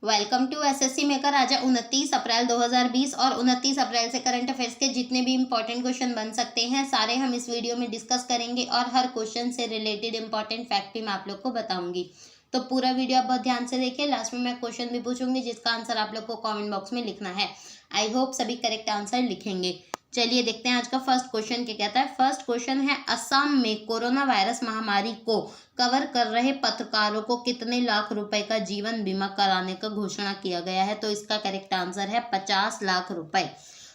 Welcome to SSC maker. आज 29 अप्रैल 2020 और 29 अप्रैल से करंट अफेयर्स के जितने भी इंपॉर्टेंट क्वेश्चन बन सकते हैं सारे हम इस वीडियो में डिस्कस करेंगे और हर क्वेश्चन से रिलेटेड इंपॉर्टेंट फैक्ट भी मैं आप लोग को बताऊंगी। तो पूरा वीडियो आप बहुत ध्यान से देखिए। लास्ट में मैं क्वेश्चन भी पूछूंगी जिसका आंसर आप लोग को कॉमेंट बॉक्स में लिखना है। आई होप सभी करेक्ट आंसर लिखेंगे। चलिए देखते हैं आज का फर्स्ट क्वेश्चन क्या कहता है। फर्स्ट क्वेश्चन है, असम में कोरोना वायरस महामारी को कवर कर रहे पत्रकारों को कितने लाख रुपए का जीवन बीमा कराने का घोषणा किया गया है? तो इसका करेक्ट आंसर है 50 लाख रुपए।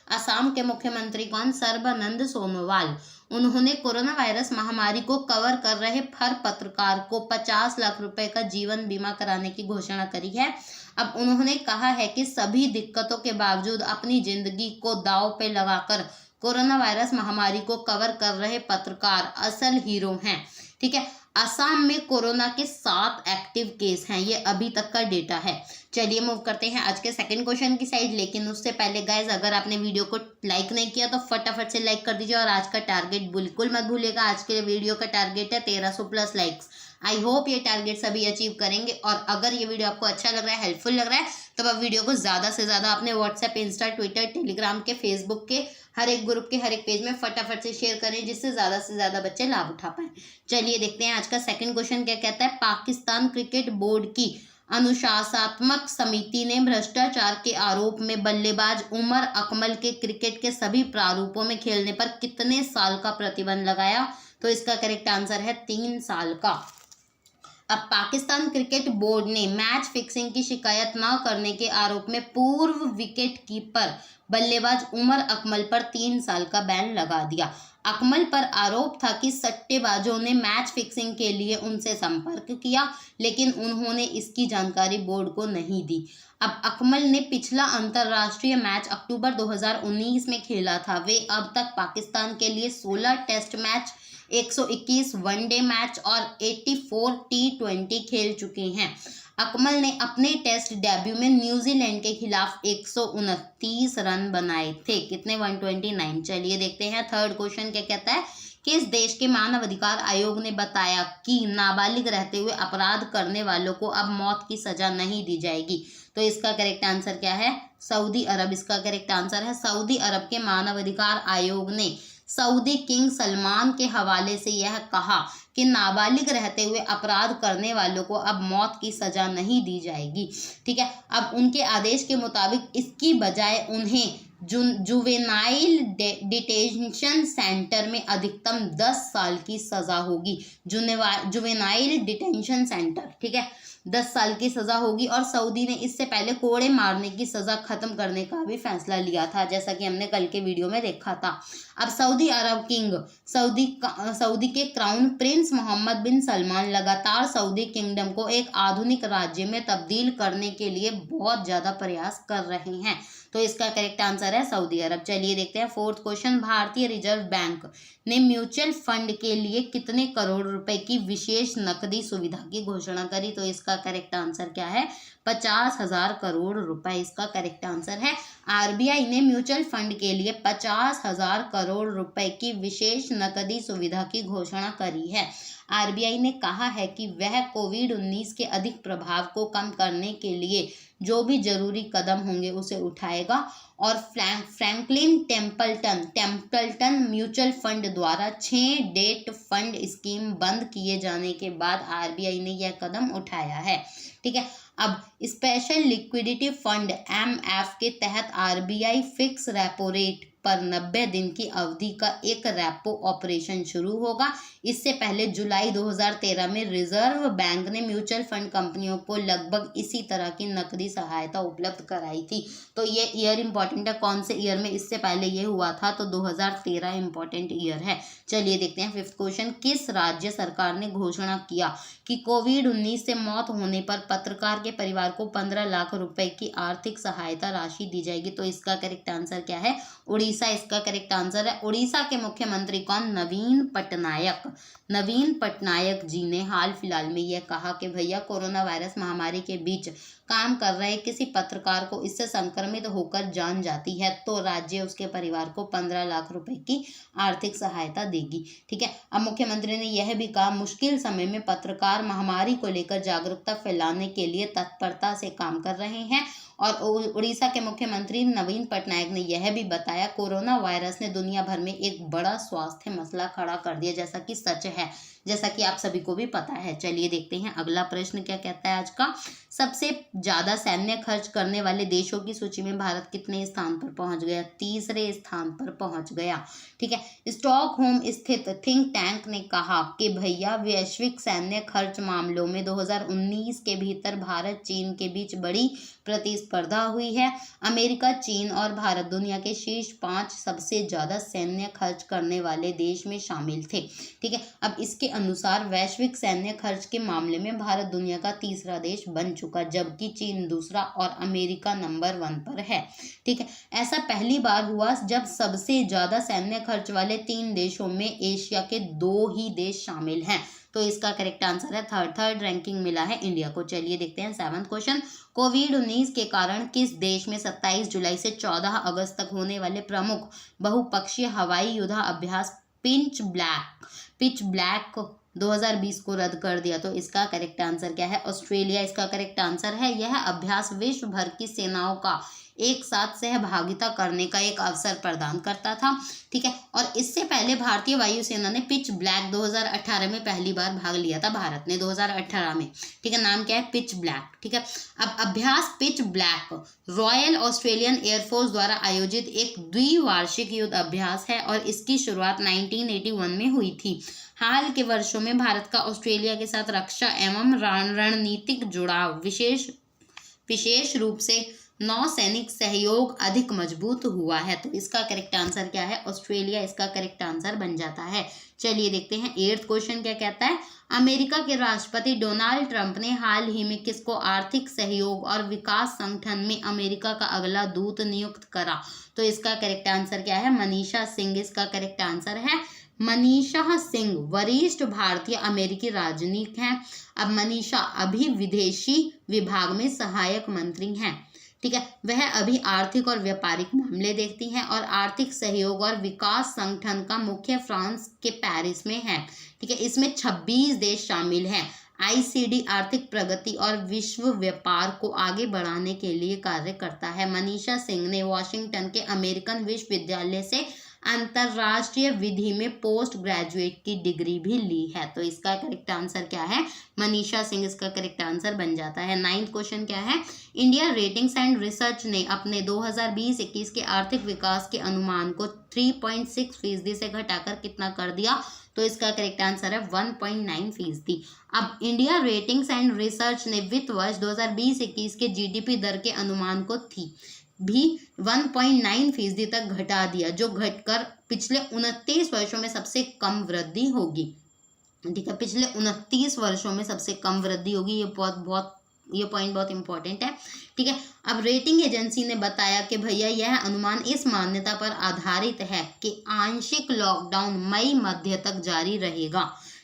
असम के मुख्यमंत्री कौन? सर्बानंद सोनोवाल। उन्होंने कोरोना वायरस महामारी को कवर कर रहे हर पत्रकार को 50 लाख रुपए का जीवन बीमा कराने की घोषणा करी है। अब उन्होंने कहा है कि सभी दिक्कतों के बावजूद अपनी जिंदगी को दांव पे लगाकर कोरोना वायरस महामारी को कवर कर रहे पत्रकार असल हीरो हैं। ठीक है, असम में कोरोना के 7 एक्टिव केस हैं, ये अभी तक का डेटा है। चलिए मूव करते हैं आज के सेकंड क्वेश्चन की साइड। लेकिन उससे पहले गाइज, अगर आपने वीडियो को लाइक नहीं किया तो फटाफट से लाइक कर दीजिए और आज का टारगेट बिल्कुल मत भूलिएगा। आज के वीडियो का टारगेट है 1300 प्लस लाइक्स। आई होप ये टारगेट सभी अचीव करेंगे। और अगर ये वीडियो आपको अच्छा लग रहा है, हेल्पफुल लग रहा है, तो आप वीडियो को ज़्यादा से ज़्यादा अपने व्हाट्सएप, इंस्टा, ट्विटर, टेलीग्राम के, फेसबुक के हर एक ग्रुप के हर एक पेज में फटाफट से शेयर करें जिससे ज़्यादा से ज़्यादा बच्चे लाभ उठा पाएं। चलिए देखते हैं आज का सेकंड क्वेश्चन क्या कहता है। पाकिस्तान क्रिकेट बोर्ड की अनुशासनात्मक समिति ने भ्रष्टाचार के आरोप में बल्लेबाज उमर अकमल के क्रिकेट के सभी प्रारूपों में खेलने पर कितने साल का प्रतिबंध लगाया? तो इसका करेक्ट आंसर है 3 साल का। अब पाकिस्तान क्रिकेट बोर्ड ने मैच फिक्सिंग की शिकायत न करने के आरोप में पूर्व विकेट कीपर बल्लेबाज उमर अकमल पर 3 साल का बैन लगा दिया। अकमल पर आरोप था कि सट्टेबाजों ने मैच फिक्सिंग के लिए उनसे संपर्क किया, लेकिन उन्होंने इसकी जानकारी बोर्ड को नहीं दी। अब अकमल ने पिछला अंतर्राष्ट्रीय मैच अक्टूबर 2019 में खेला था। वे अब तक पाकिस्तान के लिए 16 टेस्ट मैच, 121 वनडे मैच और 84 टी20 खेल चुके हैं। अकमल ने अपने टेस्ट डेब्यू में न्यूजीलैंड के खिलाफ 129 रन बनाए थे। कितने? 129। चलिए देखते हैं थर्ड क्वेश्चन क्या कहता है। किस देश के मानव अधिकार आयोग ने बताया कि नाबालिग रहते हुए अपराध करने वालों को अब मौत की सजा नहीं दी जाएगी? तो इसका करेक्ट आंसर क्या है? सऊदी अरब इसका करेक्ट आंसर है। सऊदी अरब के मानव अधिकार आयोग ने सऊदी किंग सलमान के हवाले से यह कहा कि नाबालिग रहते हुए अपराध करने वालों को अब मौत की सजा नहीं दी जाएगी। ठीक है, अब उनके आदेश के मुताबिक इसकी बजाय उन्हें जुवेनाइल डिटेंशन सेंटर में अधिकतम 10 साल की सजा होगी। जुवेनाइल डिटेंशन सेंटर, ठीक है, 10 साल की सजा होगी। और सऊदी ने इससे पहले कोड़े मारने की सजा खत्म करने का भी फैसला लिया था, जैसा कि हमने कल के वीडियो में देखा था। अब सऊदी अरब किंग सऊदी के क्राउन प्रिंस मोहम्मद बिन सलमान लगातार सऊदी किंगडम को एक आधुनिक राज्य में तब्दील करने के लिए बहुत ज्यादा प्रयास कर रहे हैं। तो इसका करेक्ट आंसर है सऊदी अरब। चलिए देखते हैं फोर्थ क्वेश्चन। भारतीय रिजर्व बैंक ने म्यूचुअल फंड के लिए कितने करोड़ रुपए की विशेष नकदी सुविधा की घोषणा करी? तो इसका करेक्ट आंसर क्या है? 50,000 करोड़ रुपए इसका करेक्ट आंसर है। आरबीआई ने म्यूचुअल फंड के लिए 50,000 करोड़ रुपए की विशेष नकदी सुविधा की घोषणा करी है। आरबीआई ने कहा है कि वह कोविड-19 के अधिक प्रभाव को कम करने के लिए जो भी जरूरी कदम होंगे उसे उठाएगा। और फ्रैंकलिन टेम्पल्टन म्यूचुअल फंड द्वारा 6 डेट फंड स्कीम बंद किए जाने के बाद आरबीआई ने यह कदम उठाया है। ठीक है, अब स्पेशल लिक्विडिटी फंड एमएफ के तहत आरबीआई फिक्स रेपो रेट पर 90 दिन की अवधि का एक रेपो ऑपरेशन शुरू होगा। इससे पहले जुलाई 2013 में रिजर्व बैंक ने म्यूचुअल फंड कंपनियों को लगभग इसी तरह की नकदी सहायता उपलब्ध कराई थी। तो ये ईयर इंपॉर्टेंट है, कौन से ईयर में इससे पहले ये हुआ था? तो 2013 इंपॉर्टेंट ईयर है। चलिए देखते हैं फिफ्थ क्वेश्चन। किस राज्य सरकार ने घोषणा किया कि कोविड-19 से मौत होने पर पत्रकार के परिवार को 15 लाख रुपए की आर्थिक सहायता राशि दी जाएगी? तो इसका करेक्ट आंसर क्या है? उड़ीसा उड़ीसा इसका करेक्ट आंसर है। उड़ीसा के मुख्यमंत्री कौन? नवीन पटनायक। नवीन पटनायक जी ने हाल फिलहाल में यह कहा कि भैया कोरोना वायरस महामारी के बीच काम कर रहे किसी पत्रकार को इससे संक्रमित होकर जान जाती है तो राज्य उसके परिवार को 15 लाख रुपए की आर्थिक सहायता देगी। ठीक है, अब मुख्यमंत्री ने यह भी कहा मुश्किल समय में पत्रकार महामारी को लेकर जागरूकता फैलाने के लिए तत्परता से काम कर रहे हैं। और उड़ीसा के मुख्यमंत्री नवीन पटनायक ने यह भी बताया कोरोना वायरस ने दुनिया भर में एक बड़ा स्वास्थ्य मसला खड़ा कर दिया, जैसा कि सच है, जैसा कि आप सभी को भी पता है। चलिए देखते हैं अगला प्रश्न क्या कहता है आज का। सबसे ज्यादा सैन्य खर्च करने वाले देशों की सूची में भारत कितने स्थान पर पहुंच गया? तीसरे स्थान पर पहुंच गया। ठीक है, स्टॉकहोम स्थित थिंक टैंक ने कहा कि भैया वैश्विक सैन्य खर्च मामलों में 2019 के भीतर भारत चीन के बीच बड़ी प्रतिस्पर्धा हुई है। अमेरिका, चीन और भारत दुनिया के शीर्ष 5 सबसे ज्यादा सैन्य खर्च करने वाले देश में शामिल थे। ठीक है, अब इसके अनुसार वैश्विक सैन्य खर्च के मामले में भारत दुनिया का तीसरा देश बन चुका, जबकि चीन दूसरा और अमेरिका नंबर 1 पर है। ठीक है, ऐसा पहली बार हुआ जब सबसे ज्यादा सैन्य खर्च वाले 3 देशों में एशिया के 2 ही देश शामिल हैं। तो इसका करेक्ट आंसर है थर्ड रैंकिंग मिला है इंडिया को। चलिए देखते हैं 7वां क्वेश्चन। कोविड-19 के कारण किस देश में 27 जुलाई से 14 अगस्त तक होने वाले प्रमुख बहुपक्षीय हवाई युद्धाभ्यास पिच ब्लैक 2020 को रद्द कर दिया? तो इसका करेक्ट आंसर क्या है? ऑस्ट्रेलिया इसका करेक्ट आंसर है। यह अभ्यास विश्व भर की सेनाओं का एक साथ सहभागिता करने का एक अवसर प्रदान करता था। ठीक है, और इससे पहले भारतीय वायुसेना ने पिच ब्लैक 2018 में पहली बार भाग लिया था, भारत ने 2018 में। ठीक है, नाम क्या है? Pitch black. ठीक है, अब अभ्यास pitch black royal Australian air force द्वारा आयोजित एक द्विवार्षिक युद्ध अभ्यास है और इसकी शुरुआत 1981 में हुई थी। हाल के वर्षों में भारत का ऑस्ट्रेलिया के साथ रक्षा एवं रणनीतिक जुड़ाव विशेष रूप से नौसैनिक सहयोग अधिक मजबूत हुआ है। तो इसका करेक्ट आंसर क्या है? ऑस्ट्रेलिया इसका करेक्ट आंसर बन जाता है। चलिए देखते हैं 8वां क्वेश्चन क्या कहता है। अमेरिका के राष्ट्रपति डोनाल्ड ट्रंप ने हाल ही में किसको आर्थिक सहयोग और विकास संगठन में अमेरिका का अगला दूत नियुक्त करा? तो इसका करेक्ट आंसर क्या है? मनीषा सिंह इसका करेक्ट आंसर है। मनीषा सिंह वरिष्ठ भारतीय अमेरिकी राजनयिक हैं। अब मनीषा अभी विदेशी विभाग में सहायक मंत्री हैं। ठीक है, वह अभी आर्थिक और व्यापारिक मामले देखती हैं और आर्थिक सहयोग और विकास संगठन का मुख्य फ्रांस के पेरिस में है। ठीक है, इसमें 26 देश शामिल हैं। आईसीडी आर्थिक प्रगति और विश्व व्यापार को आगे बढ़ाने के लिए कार्य करता है। मनीषा सिंह ने वॉशिंगटन के अमेरिकन विश्वविद्यालय से अंतरराष्ट्रीय विधि में पोस्ट ग्रेजुएट की डिग्री भी ली है। तो इसका करेक्ट आंसर क्या है? मनीषा सिंह इसका करेक्ट आंसर बन जाता है। 9वां क्वेश्चन क्या है। इंडिया रेटिंग्स एंड रिसर्च ने अपने 2020-21 के आर्थिक विकास के अनुमान को 3.6% से घटाकर कितना कर दिया? तो इसका करेक्ट आंसर है 1.9%। अब इंडिया रेटिंग्स एंड रिसर्च ने वित्त वर्ष 2020-21 के जीडीपी दर के अनुमान को भी 1.9% तक घटा दिया, जो घटकर पिछले 29 वर्षों में सबसे कम वृद्धि होगी। ठीक है, पिछले 29 वर्षों में सबसे कम वृद्धि होगी। ये पॉइंट बहुत इंपॉर्टेंट है। ठीक है, अब रेटिंग एजेंसी ने बताया कि भैया यह अनुमान इस मान्यता पर आधारित है कि आंशिक लॉकडाउन मई मध्य तक जारी रहेगा।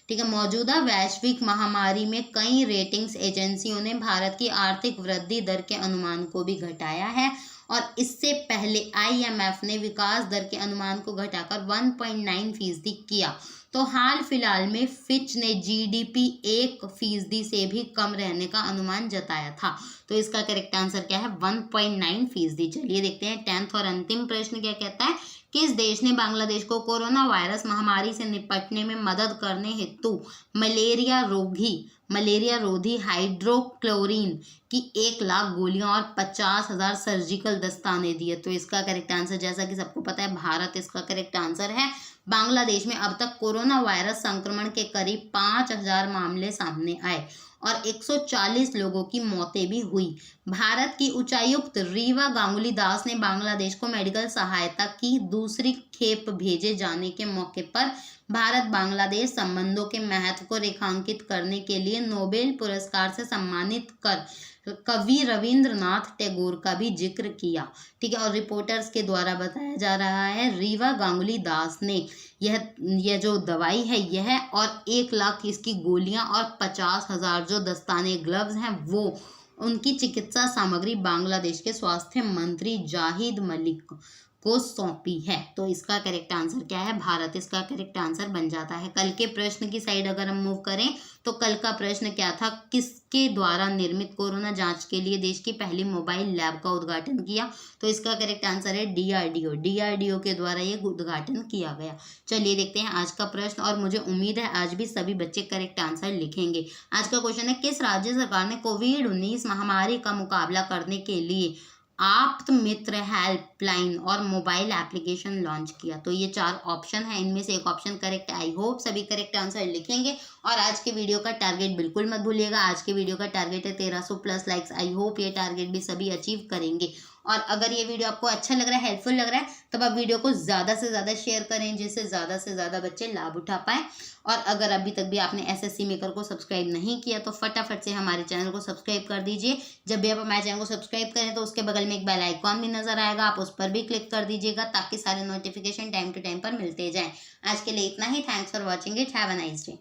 ठीक है, मौजूदा वैश्विक महामारी में कई रेटिंग्स एजेंसियों ने भारत की आर्थिक वृद्धि दर के अनुमान को भी घटाया है और इससे पहले IMF ने विकास दर के अनुमान को घटाकर 1.9% किया। तो हाल फिलहाल में फिच ने GDP 1% से भी कम रहने का अनुमान जताया था। तो इसका करेक्ट आंसर क्या है? 1.9%। चलिए देखते हैं 10th और अंतिम प्रश्न क्या कहता है। किस देश ने बांग्लादेश को कोरोना वायरस महामारी से निपटने में मदद करने हेतु मलेरिया रोधी हाइड्रोक्लोरीन की 1 लाख गोलियां और 50,000 सर्जिकल दस्ताने दिए? तो इसका करेक्ट आंसर, जैसा कि सबको पता है, भारत इसका करेक्ट आंसर है। बांग्लादेश में अब तक कोरोना वायरस संक्रमण के करीब 5,000 मामले सामने आए और 140 लोगों की मौतें भी हुई। भारत की उच्चायुक्त रीवा गांगुली दास ने बांग्लादेश को मेडिकल सहायता की दूसरी खेप भेजे जाने के मौके पर भारत बांग्लादेश संबंधों के महत्व को रेखांकित करने के लिए नोबेल पुरस्कार से सम्मानित कर कवि रविंद्रनाथ टैगोर का भी जिक्र किया। ठीक है, और रिपोर्टर्स के द्वारा बताया जा रहा है रीवा गांगुली दास ने यह जो दवाई है यह और 1 लाख इसकी गोलियां और 50,000 जो दस्ताने ग्लव्स हैं वो उनकी चिकित्सा सामग्री बांग्लादेश के स्वास्थ्य मंत्री जाहिद मलिक को सौंपी है। तो इसका करेक्ट आंसर क्या है? भारत इसका करेक्ट आंसर बन जाता है। कल के प्रश्न की साइड अगर हम मूव करें तो कल का प्रश्न क्या था? किसके द्वारा निर्मित कोरोना जांच के लिए देश की पहली मोबाइल लैब का उद्घाटन किया? तो इसका करेक्ट आंसर है डीआरडीओ। डीआरडीओ के द्वारा ये उद्घाटन किया गया। चलिए देखते हैं आज का प्रश्न, और मुझे उम्मीद है आज भी सभी बच्चे करेक्ट आंसर लिखेंगे। आज का क्वेश्चन है, किस राज्य सरकार ने कोविड-19 महामारी का मुकाबला करने के लिए आप्त मित्र हेल्पलाइन और मोबाइल एप्लीकेशन लॉन्च किया? तो ये 4 ऑप्शन है, इनमें से एक ऑप्शन करेक्ट है। आई होप सभी करेक्ट आंसर लिखेंगे। और आज के वीडियो का टारगेट बिल्कुल मत भूलिएगा, आज के वीडियो का टारगेट है 1300 प्लस लाइक्स। आई होप ये टारगेट भी सभी अचीव करेंगे। और अगर ये वीडियो आपको अच्छा लग रहा है, हेल्पफुल लग रहा है, तब आप वीडियो को ज़्यादा से ज़्यादा शेयर करें जिससे ज़्यादा से ज़्यादा बच्चे लाभ उठा पाएँ। और अगर अभी तक भी आपने एसएससी मेकर को सब्सक्राइब नहीं किया तो फटाफट से हमारे चैनल को सब्सक्राइब कर दीजिए। जब भी आप हमारे चैनल को सब्सक्राइब करें तो उसके बगल में एक बेल आइकॉन भी नजर आएगा, आप उस पर भी क्लिक कर दीजिएगा ताकि सारे नोटिफिकेशन टाइम टू टाइम पर मिलते जाएं। आज के लिए इतना ही। Thanks for watching it. Have a nice day.